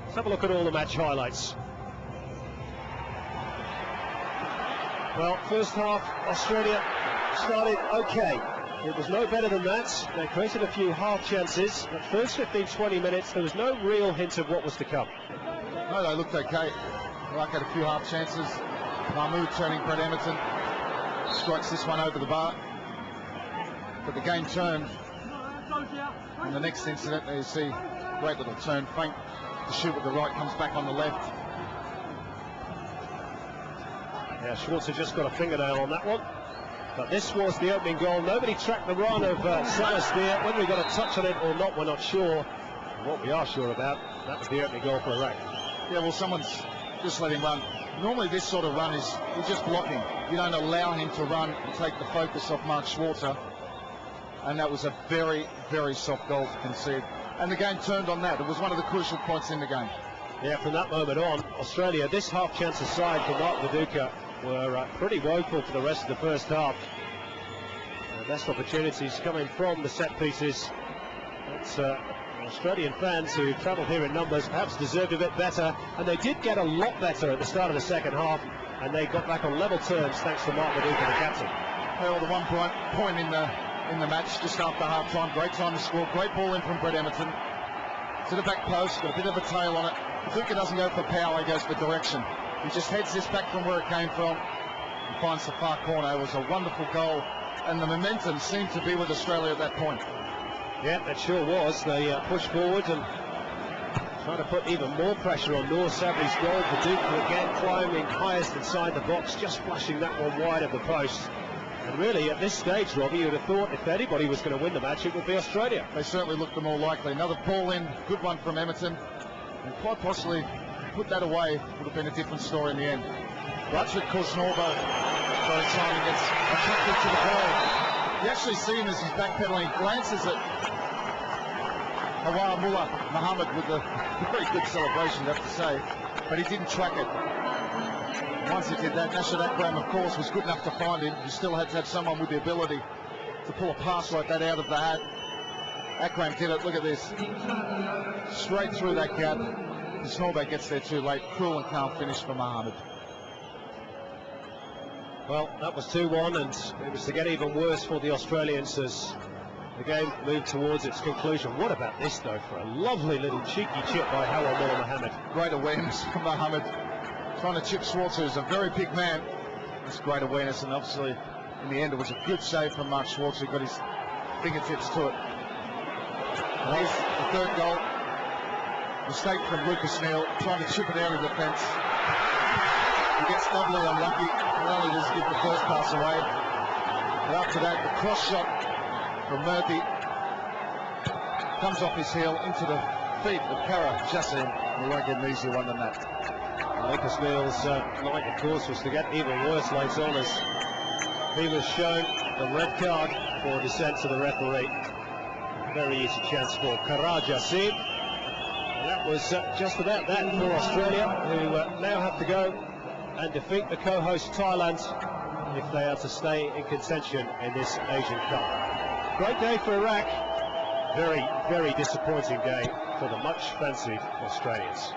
Let's have a look at all the match highlights. Well, first half, Australia started okay. It was no better than that. They created a few half chances, but first 15-20 minutes, there was no real hint of what was to come. No, they looked okay. Iraq had a few half chances. Mahmood turning Brett Emerton. Strikes this one over the bar. But the game turned. In the next incident, there you see great little turn, feint to shoot with the right, comes back on the left. Yeah, Schwarzer just got a fingernail on that one. But this was the opening goal. Nobody tracked the run of Salasdir. Whether he got a touch on it or not, we're not sure. What we are sure about, that was the opening goal for Iraq. Yeah, well, someone's just let him run. Normally this sort of run is you're just blocking. You don't allow him to run and take the focus off Mark Schwarzer. And that was a very, very soft goal to concede. And the game turned on that. It was one of the crucial points in the game. Yeah, from that moment on, Australia, this half chance aside for Mark Viduka, were pretty woeful for the rest of the first half. The best opportunities coming from the set pieces. That's Australian fans who travelled here in numbers perhaps deserved a bit better, and they did get a lot better at the start of the second half, and they got back on level terms thanks to Mark Viduka, the captain. Well, the one point in the match just after half time, great time to score, great ball in from Brett Emerton to the back post, got a bit of a tail on it. Viduka doesn't go for power, he goes for direction. He just heads this back from where it came from and finds the far corner. It was a wonderful goal, and the momentum seemed to be with Australia at that point. Yeah, it sure was. They pushed forward and trying to put even more pressure on Noor Sabri's goal. Viduka again climbing highest inside the box, just flashing that one wide of the post. And really, at this stage, Robbie, you would have thought if anybody was going to win the match, it would be Australia. They certainly looked the more likely. Another ball in, good one from Emerton, and quite possibly put that away, would have been a different story in the end. Rutschik Korsnorbo, by the time he gets attracted to the ball. You actually see him as he's backpedaling, glances at Hawar Mullah Muhammad with a very good celebration, I have to say, but he didn't track it. Once he did that, Nasser Akram, of course, was good enough to find him. You still had to have someone with the ability to pull a pass like that out of the hat. Akram did it, look at this. Straight through that gap. Snorback gets there too late. Cool and calm finish for Mohammed. Well, that was 2-1, and it was to get even worse for the Australians as the game moved towards its conclusion. What about this, though, for a lovely little cheeky chip by Hawar Mullah Muhammad. Great awareness from Mohammed. Trying to chip Schwarzer, who's a very big man. That's great awareness, and obviously, in the end, it was a good save from Mark Schwarzer. He got his fingertips to it. And here's the third goal. Mistake from Lucas Neal, trying to chip it out of the fence. He gets doubly unlucky. Not only does he give the first pass away, but after that, the cross shot from Murphy comes off his heel into the feet of Kara Jassim, and he won't get an easier one than that. Lucas Neal's night, of course, was to get even worse later on as he was shown the red card for dissent to the referee. Very easy chance for Kara Jassim. And that was just about that for Australia, who now have to go and defeat the co-host Thailand if they are to stay in contention in this Asian Cup. Great day for Iraq. Very, very disappointing day for the much fancied Australians.